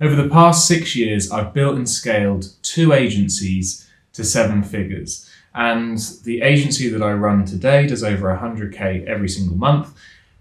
Over the past 6 years, I've built and scaled 2 agencies to 7 figures. And the agency that I run today does over 100K every single month.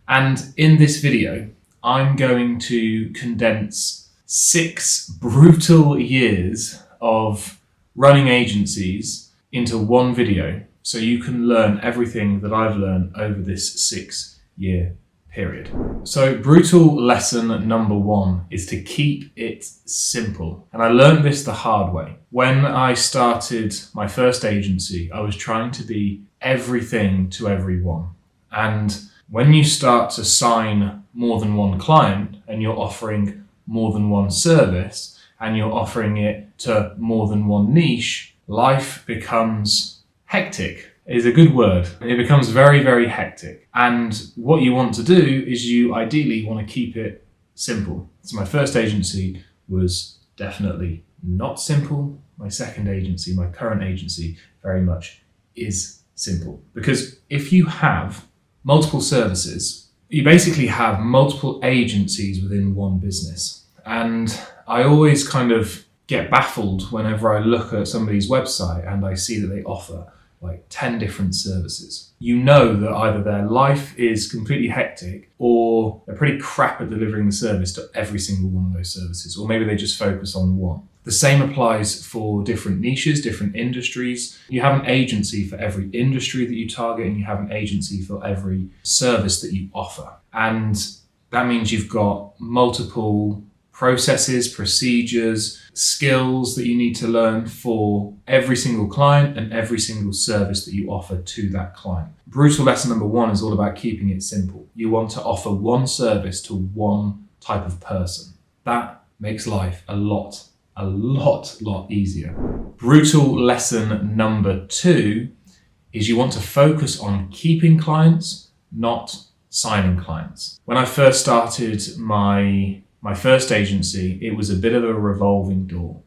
And in this video, I'm going to condense 6 brutal years of running agencies into one video so you can learn everything that I've learned over this 6-year period. So brutal lesson number 1 is to keep it simple. And I learned this the hard way. When I started my first agency, I was trying to be everything to everyone. And when you start to sign more than one client and you're offering more than one service and you're offering it to more than one niche, life becomes hectic. Is a good word. It becomes very, very hectic. And what you want to do is you ideally want to keep it simple. So my first agency was definitely not simple. My second agency, my current agency, very much is simple. Because if you have multiple services, you basically have multiple agencies within one business. And I always kind of get baffled whenever I look at somebody's website and I see that they offer like 10 different services. You know that either their life is completely hectic or they're pretty crap at delivering the service to every single one of those services, or maybe they just focus on one. The same applies for different niches, different industries. You have an agency for every industry that you target, and you have an agency for every service that you offer. And that means you've got multiple processes, procedures, skills that you need to learn for every single client and every single service that you offer to that client. Brutal lesson number 1 is all about keeping it simple. You want to offer one service to one type of person. That makes life a lot easier. Brutal lesson number 2 is you want to focus on keeping clients, not signing clients. When I first started my first agency, it was a bit of a revolving door.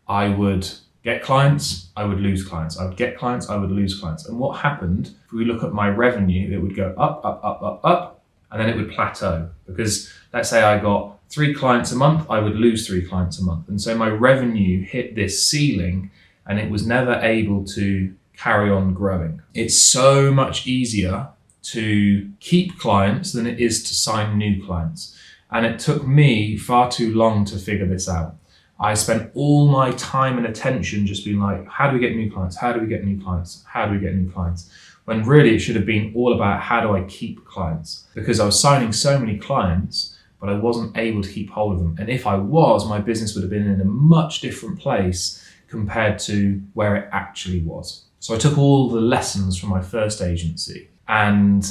I would get clients, I would lose clients. I would get clients, I would lose clients. And what happened, if we look at my revenue, it would go up, and then it would plateau. Because let's say I got 3 clients a month, I would lose 3 clients a month. And so my revenue hit this ceiling and it was never able to carry on growing. It's so much easier to keep clients than it is to sign new clients. And it took me far too long to figure this out. I spent all my time and attention just being like, how do we get new clients? How do we get new clients? How do we get new clients? When really it should have been all about how do I keep clients? Because I was signing so many clients, but I wasn't able to keep hold of them. And if I was, my business would have been in a much different place compared to where it actually was. So I took all the lessons from my first agency and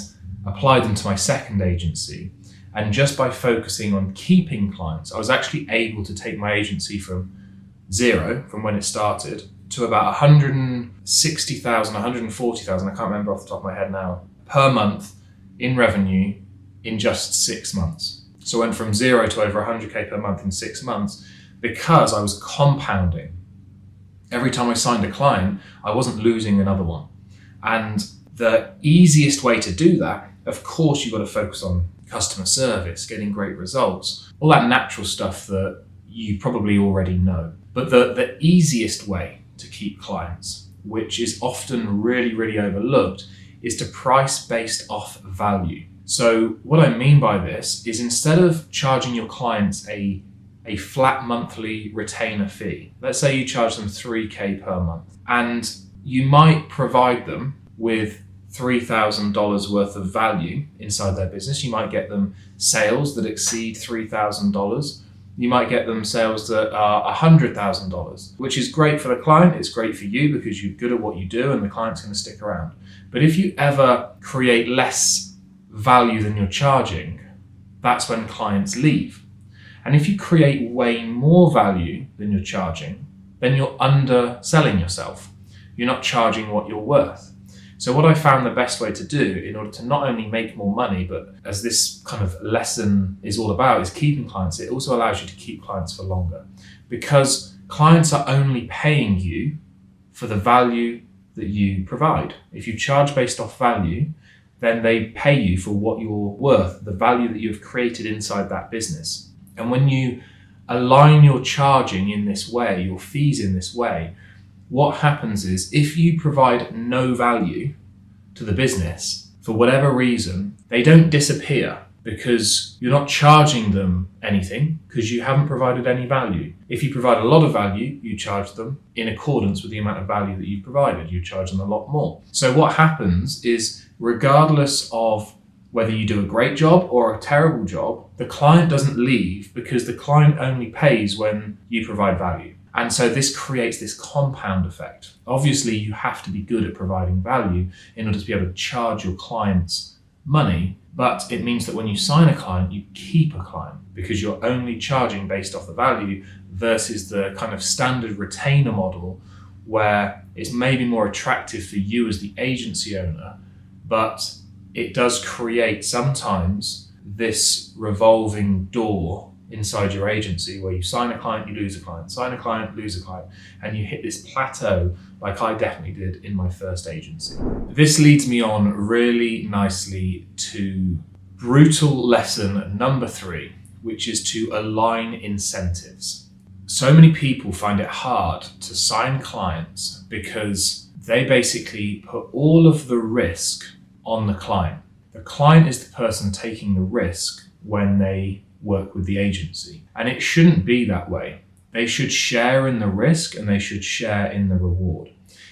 applied them to my second agency. And just by focusing on keeping clients, I was actually able to take my agency from 0, from when it started, to about 160,000, 140,000, I can't remember off the top of my head now, per month in revenue in just 6 months. So I went from 0 to over 100K per month in 6 months because I was compounding. Every time I signed a client, I wasn't losing another one. And the easiest way to do that, of course, you've got to focus on customer service, getting great results, all that natural stuff that you probably already know. But the easiest way to keep clients, which is often really, really overlooked, is to price based off value. So what I mean by this is instead of charging your clients a flat monthly retainer fee, let's say you charge them 3K per month, and you might provide them with $3,000 worth of value inside their business. You might get them sales that exceed $3,000. You might get them sales that are $100,000, which is great for the client. It's great for you because you're good at what you do and the client's going to stick around. But if you ever create less value than you're charging, that's when clients leave. And if you create way more value than you're charging, then you're underselling yourself. You're not charging what you're worth. So what I found the best way to do in order to not only make more money, but as this kind of lesson is all about, is keeping clients. It also allows you to keep clients for longer because clients are only paying you for the value that you provide. If you charge based off value, then they pay you for what you're worth, the value that you've created inside that business. And when you align your charging in this way, your fees in this way, what happens is if you provide no value to the business, for whatever reason, they don't disappear because you're not charging them anything because you haven't provided any value. If you provide a lot of value, you charge them in accordance with the amount of value that you've provided. You charge them a lot more. So what happens is, regardless of whether you do a great job or a terrible job, the client doesn't leave because the client only pays when you provide value. And so this creates this compound effect. Obviously, you have to be good at providing value in order to be able to charge your clients money, but it means that when you sign a client, you keep a client because you're only charging based off the value versus the kind of standard retainer model where it's maybe more attractive for you as the agency owner, but it does create sometimes this revolving door inside your agency where you sign a client, you lose a client, sign a client, lose a client, and you hit this plateau like I definitely did in my first agency. This leads me on really nicely to brutal lesson number 3, which is to align incentives. So many people find it hard to sign clients because they basically put all of the risk on the client. The client is the person taking the risk when they work with the agency. And it shouldn't be that way. They should share in the risk and they should share in the reward.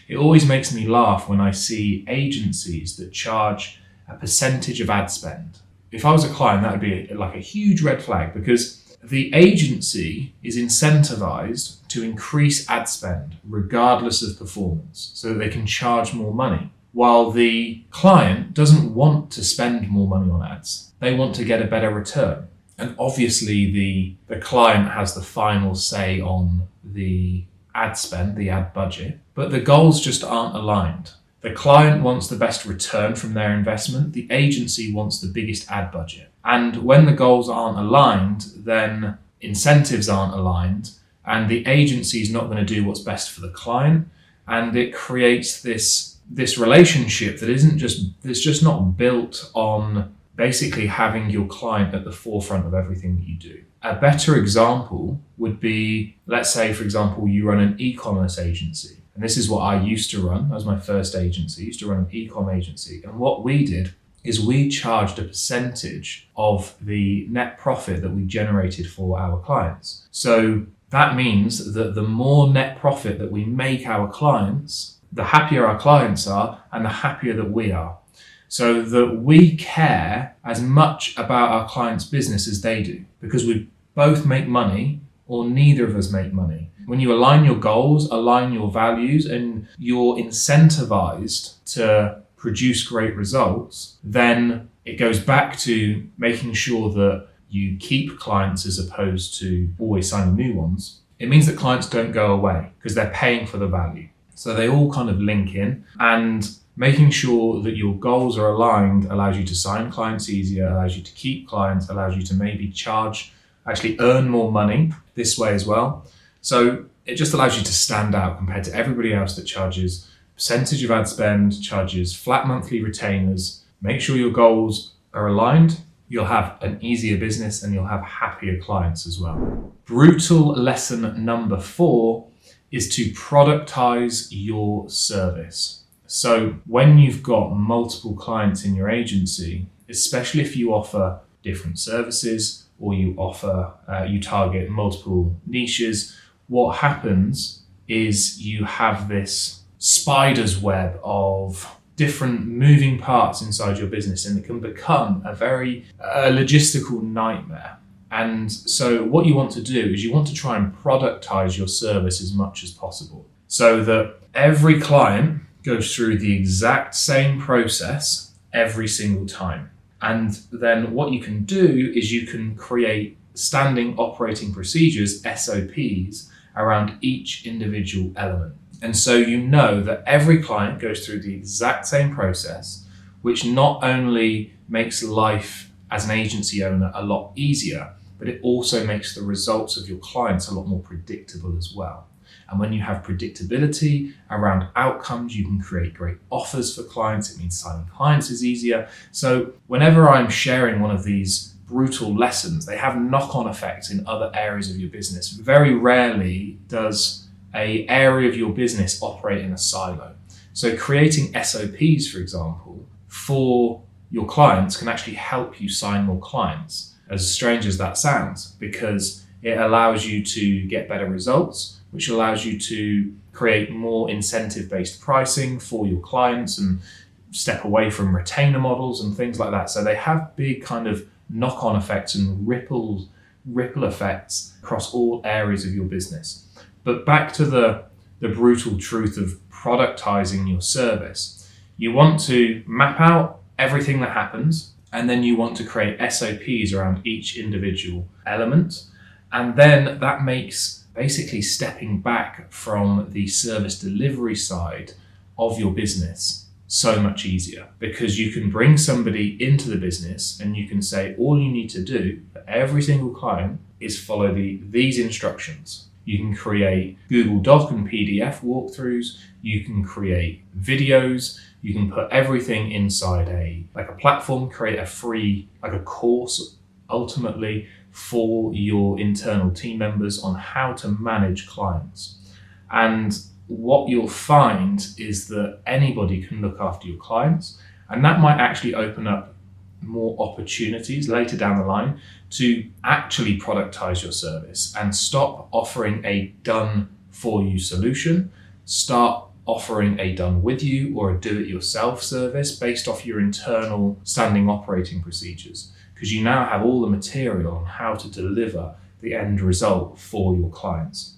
It always makes me laugh when I see agencies that charge a percentage of ad spend. If I was a client, that would be like a huge red flag because the agency is incentivized to increase ad spend regardless of performance so that they can charge more money. While the client doesn't want to spend more money on ads. They want to get a better return. And obviously the client has the final say on the ad spend, the ad budget, but the goals just aren't aligned. The client wants the best return from their investment. The agency wants the biggest ad budget. And when the goals aren't aligned, then incentives aren't aligned and the agency is not going to do what's best for the client. And it creates this relationship that it's just not built on basically having your client at the forefront of everything that you do. A better example would be, let's say, for example, you run an e-commerce agency. And this is what I used to run. That was my first agency. I used to run an e-com agency. And what we did is we charged a percentage of the net profit that we generated for our clients. So that means that the more net profit that we make our clients, the happier our clients are and the happier that we are. So that we care as much about our client's business as they do, because we both make money or neither of us make money. When you align your goals, align your values, and you're incentivized to produce great results, then it goes back to making sure that you keep clients as opposed to always signing new ones. It means that clients don't go away because they're paying for the value. So they all kind of link in, and making sure that your goals are aligned allows you to sign clients easier, allows you to keep clients, allows you to maybe actually earn more money this way as well. So it just allows you to stand out compared to everybody else that charges percentage of ad spend, charges flat monthly retainers. Make sure your goals are aligned. You'll have an easier business and you'll have happier clients as well. Brutal lesson number 4 is to productize your service. So when you've got multiple clients in your agency, especially if you offer different services or you target multiple niches, what happens is you have this spider's web of different moving parts inside your business, and it can become a very logistical nightmare. And so what you want to do is you want to try and productize your service as much as possible so that every client goes through the exact same process every single time. And then what you can do is you can create standing operating procedures, SOPs, around each individual element. And so you know that every client goes through the exact same process, which not only makes life as an agency owner a lot easier, but it also makes the results of your clients a lot more predictable as well. And when you have predictability around outcomes, you can create great offers for clients. It means signing clients is easier. So whenever I'm sharing one of these brutal lessons, they have knock-on effects in other areas of your business. Very rarely does an area of your business operate in a silo. So creating SOPs, for example, for your clients can actually help you sign more clients, as strange as that sounds, because it allows you to get better results, which allows you to create more incentive-based pricing for your clients and step away from retainer models and things like that. So they have big kind of knock-on effects and ripple effects across all areas of your business. But back to the brutal truth of productizing your service. You want to map out everything that happens, and then you want to create SOPs around each individual element. And then that makes basically stepping back from the service delivery side of your business so much easier, because you can bring somebody into the business and you can say, all you need to do for every single client is follow these instructions. You can create Google Doc and PDF walkthroughs. You can create videos. You can put everything inside a platform, create a free, a course ultimately for your internal team members on how to manage clients. And what you'll find is that anybody can look after your clients, and that might actually open up more opportunities later down the line to actually productize your service and stop offering a done for you solution. Start offering a done with you or a do it yourself service based off your internal standing operating procedures, because you now have all the material on how to deliver the end result for your clients.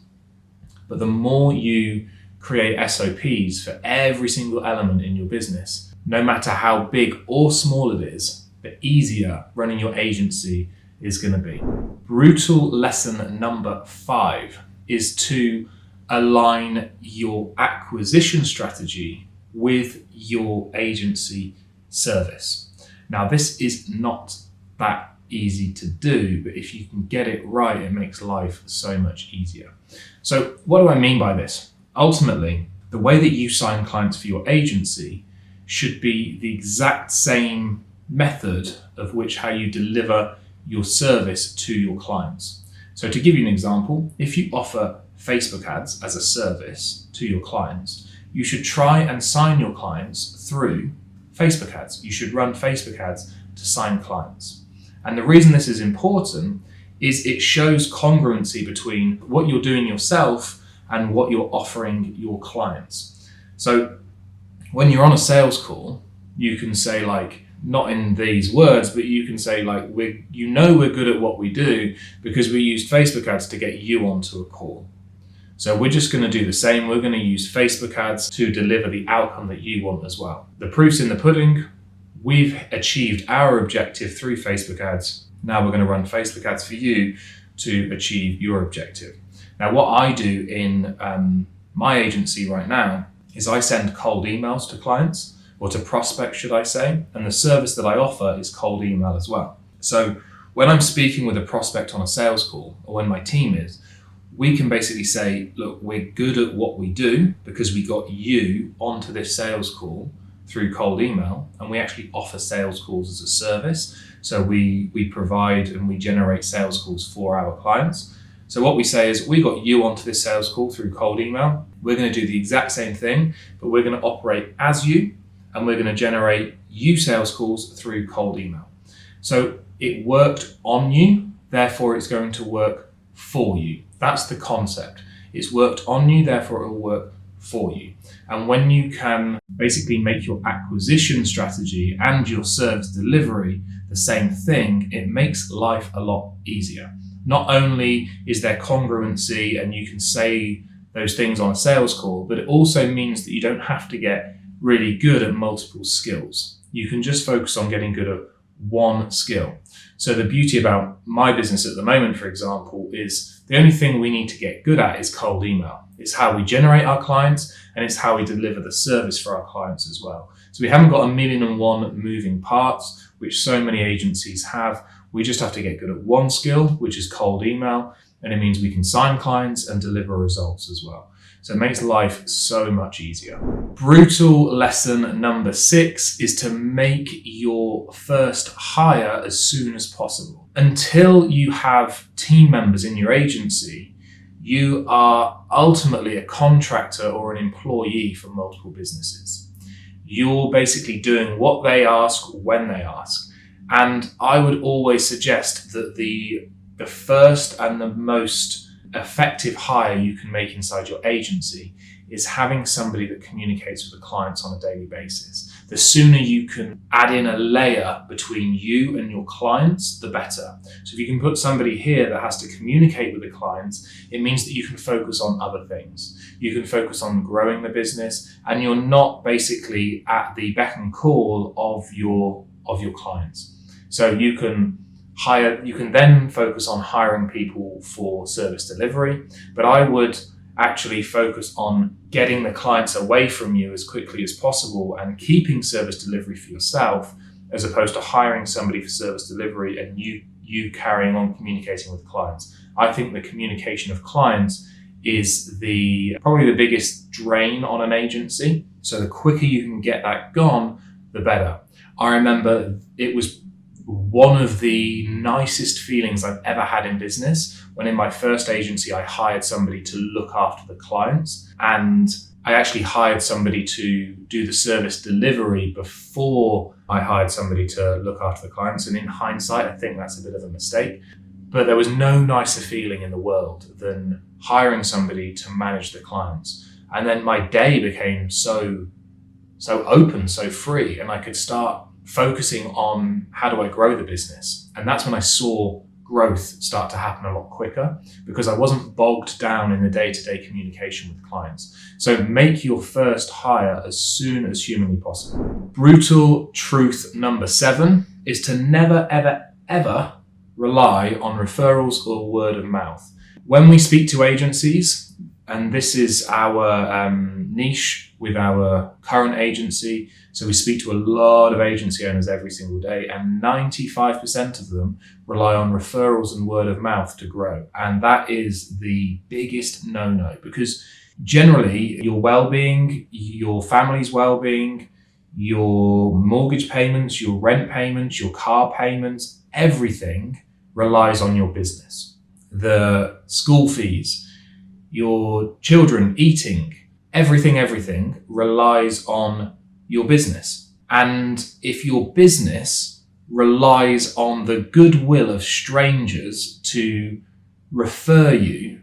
But the more you create SOPs for every single element in your business, no matter how big or small it is, the easier running your agency is going to be. Brutal lesson number 5 is to align your acquisition strategy with your agency service. Now, this is not that easy to do, but if you can get it right, it makes life so much easier. So what do I mean by this? Ultimately, the way that you sign clients for your agency should be the exact same method of which how you deliver your service to your clients. So to give you an example, if you offer Facebook ads as a service to your clients, you should try and sign your clients through Facebook ads. You should run Facebook ads to sign clients. And the reason this is important is it shows congruency between what you're doing yourself and what you're offering your clients. So when you're on a sales call, you can say, not in these words, but you can say we're good at what we do because we used Facebook ads to get you onto a call. So we're just going to do the same. We're going to use Facebook ads to deliver the outcome that you want as well. The proof's in the pudding. We've achieved our objective through Facebook ads. Now we're going to run Facebook ads for you to achieve your objective. Now, what I do in my agency right now is I send cold emails to clients, or to prospects, should I say, and the service that I offer is cold email as well. So when I'm speaking with a prospect on a sales call, or when my team is, we can basically say, look, we're good at what we do because we got you onto this sales call through cold email, and we actually offer sales calls as a service. So we provide and we generate sales calls for our clients. So what we say is, we got you onto this sales call through cold email. We're going to do the exact same thing, but we're going to operate as you, and we're going to generate you sales calls through cold email. So it worked on you, therefore it's going to work for you. That's the concept. It's worked on you, therefore it will work for you. And when you can basically make your acquisition strategy and your service delivery the same thing, it makes life a lot easier. Not only is there congruency and you can say those things on a sales call, but it also means that you don't have to get really good at multiple skills. You can just focus on getting good at one skill. So the beauty about my business at the moment, for example, is the only thing we need to get good at is cold email. It's how we generate our clients, and it's how we deliver the service for our clients as well. So we haven't got 1,000,001 moving parts, which so many agencies have. We just have to get good at one skill, which is cold email, and it means we can sign clients and deliver results as well. So it makes life so much easier. Brutal lesson number 6 is to make your first hire as soon as possible. Until you have team members in your agency, you are ultimately a contractor or an employee for multiple businesses. You're basically doing what they ask when they ask. And I would always suggest that the first and the most effective hire you can make inside your agency is having somebody that communicates with the clients on a daily basis. The sooner you can add in a layer between you and your clients, the better. So if you can put somebody here that has to communicate with the clients, it means that you can focus on other things. You can focus on growing the business, and you're not basically at the beck and call of your clients. So you can then focus on hiring people for service delivery, but I would actually focus on getting the clients away from you as quickly as possible and keeping service delivery for yourself, as opposed to hiring somebody for service delivery and you carrying on communicating with clients. I think the communication of clients is probably the biggest drain on an agency. So the quicker you can get that gone, the better. I remember it was one of the nicest feelings I've ever had in business when in my first agency I hired somebody to look after the clients, and I actually hired somebody to do the service delivery before I hired somebody to look after the clients. And in hindsight, I think that's a bit of a mistake, but there was no nicer feeling in the world than hiring somebody to manage the clients. And then my day became so open, so free, and I could start focusing on how do I grow the business. And that's when I saw growth start to happen a lot quicker, because I wasn't bogged down in the day-to-day communication with clients. So make your first hire as soon as humanly possible. Brutal truth number 7 is to never, ever, ever rely on referrals or word of mouth. When we speak to agencies, and this is our niche with our current agency, so we speak to a lot of agency owners every single day, and 95% of them rely on referrals and word of mouth to grow. And that is the biggest no-no, because generally your well-being, your family's well-being, your mortgage payments, your rent payments, your car payments, everything relies on your business. The school fees, your children eating, everything relies on your business. And if your business relies on the goodwill of strangers to refer you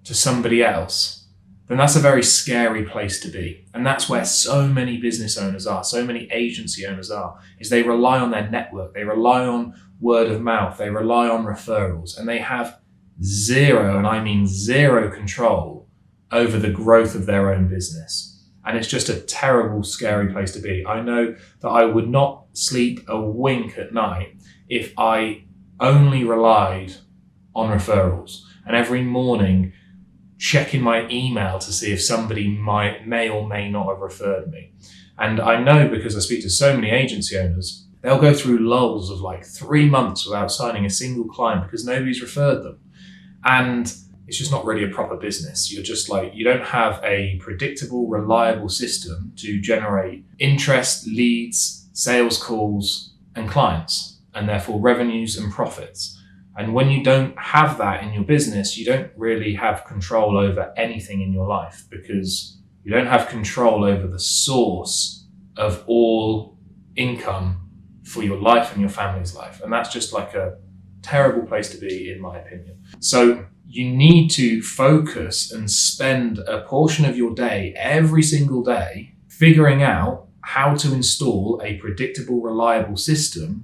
to somebody else, then that's a very scary place to be. And that's where so many business owners are, so many agency owners are, is they rely on their network, they rely on word of mouth, they rely on referrals, and they have zero, and I mean zero, control over the growth of their own business. And it's just a terrible, scary place to be. I know that I would not sleep a wink at night if I only relied on referrals, and every morning checking my email to see if somebody may or may not have referred me. And I know, because I speak to so many agency owners, they'll go through lulls of like 3 months without signing a single client because nobody's referred them. And it's just not really a proper business. You're just like, you don't have a predictable, reliable system to generate interest, leads, sales calls, and clients, and therefore revenues and profits. And when you don't have that in your business, you don't really have control over anything in your life, because you don't have control over the source of all income for your life and your family's life. And that's just like a terrible place to be, in my opinion. So you need to focus and spend a portion of your day, every single day, figuring out how to install a predictable, reliable system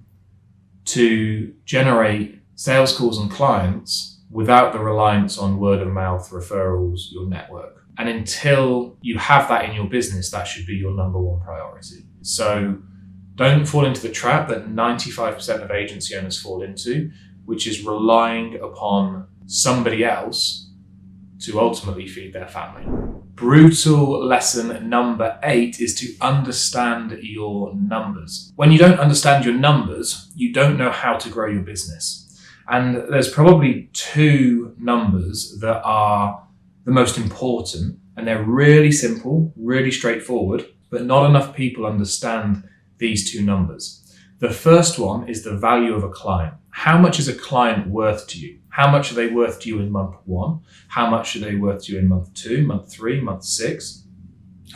to generate sales calls and clients without the reliance on word of mouth, referrals, your network. And until you have that in your business, that should be your number one priority. So don't fall into the trap that 95% of agency owners fall into, which is relying upon somebody else to ultimately feed their family. Brutal lesson number 8 is to understand your numbers. When you don't understand your numbers, you don't know how to grow your business. And there's probably two numbers that are the most important, and they're really simple, really straightforward, but not enough people understand these two numbers. The first one is the value of a client. How much is a client worth to you? How much are they worth to you in month 1? How much are they worth to you in month 2, month 3, month 6?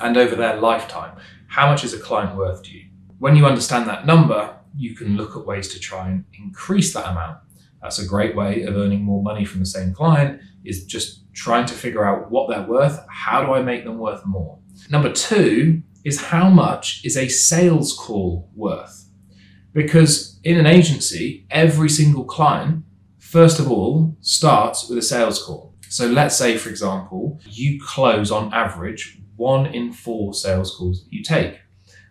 And over their lifetime, how much is a client worth to you? When you understand that number, you can look at ways to try and increase that amount. That's a great way of earning more money from the same client, is just trying to figure out what they're worth. How do I make them worth more? Number 2 is how much is a sales call worth? Because in an agency, every single client, first of all, starts with a sales call. So let's say, for example, you close on average 1 in 4 sales calls that you take.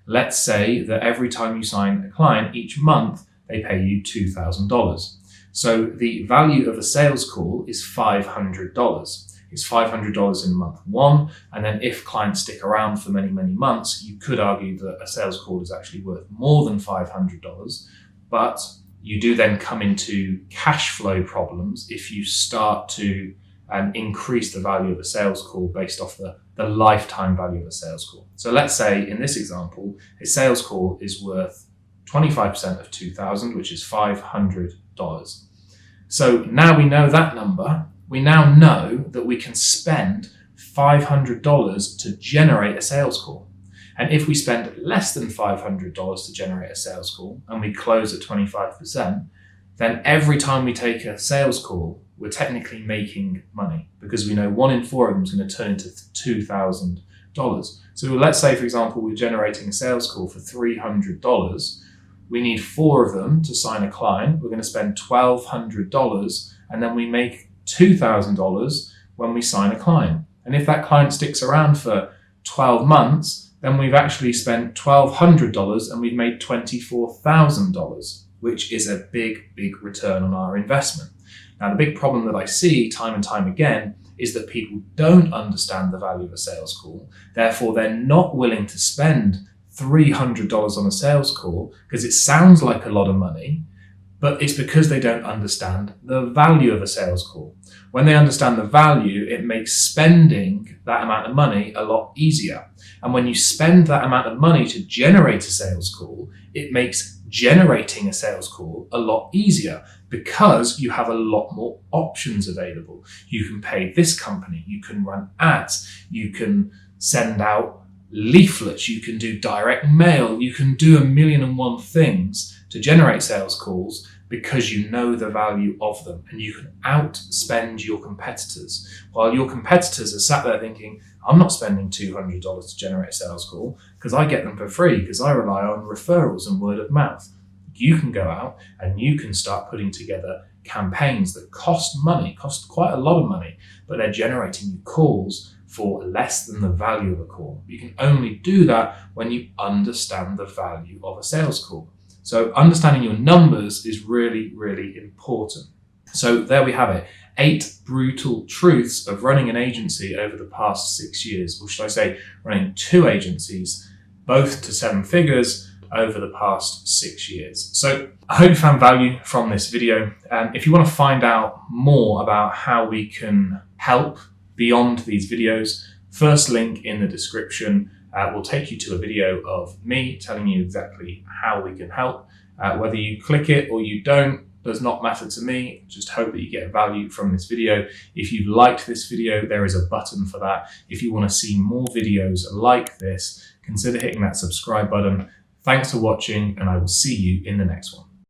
Let's say that every time you sign a client each month, they pay you $2,000. So the value of a sales call is $500. It's $500 in month 1. And then if clients stick around for many, many months, you could argue that a sales call is actually worth more than $500. But you do then come into cash flow problems if you start to increase the value of a sales call based off the lifetime value of a sales call. So let's say in this example, a sales call is worth 25% of 2,000, which is $500. So now we know that number. We now know that we can spend $500 to generate a sales call. And if we spend less than $500 to generate a sales call and we close at 25%, then every time we take a sales call, we're technically making money because we know 1 in 4 of them is going to turn into $2,000. So let's say, for example, we're generating a sales call for $300. We need 4 of them to sign a client. We're going to spend $1,200, and then we make $2,000 when we sign a client. And if that client sticks around for 12 months, then we've actually spent $1,200 and we've made $24,000, which is a big, big return on our investment. Now, the big problem that I see time and time again is that people don't understand the value of a sales call. Therefore, they're not willing to spend $300 on a sales call because it sounds like a lot of money, but it's because they don't understand the value of a sales call. When they understand the value, it makes spending that amount of money a lot easier. And when you spend that amount of money to generate a sales call, it makes generating a sales call a lot easier because you have a lot more options available. You can pay this company, you can run ads, you can send out leaflets, you can do direct mail, you can do 1,000,001 things to generate sales calls because you know the value of them, and you can outspend your competitors. While your competitors are sat there thinking, I'm not spending $200 to generate a sales call because I get them for free because I rely on referrals and word of mouth. You can go out and you can start putting together campaigns that cost money, cost quite a lot of money, but they're generating you calls for less than the value of a call. You can only do that when you understand the value of a sales call. So understanding your numbers is really, really important. So there we have it. 8 brutal truths of running an agency over the past 6 years, or should I say running 2 agencies, both to 7 figures over the past 6 years. So I hope you found value from this video. If you want to find out more about how we can help beyond these videos, first link in the description will take you to a video of me telling you exactly how we can help. Whether you click it or you don't does not matter to me. Just hope that you get value from this video. If you liked this video, there is a button for that. If you want to see more videos like this, consider hitting that subscribe button. Thanks for watching, and I will see you in the next one.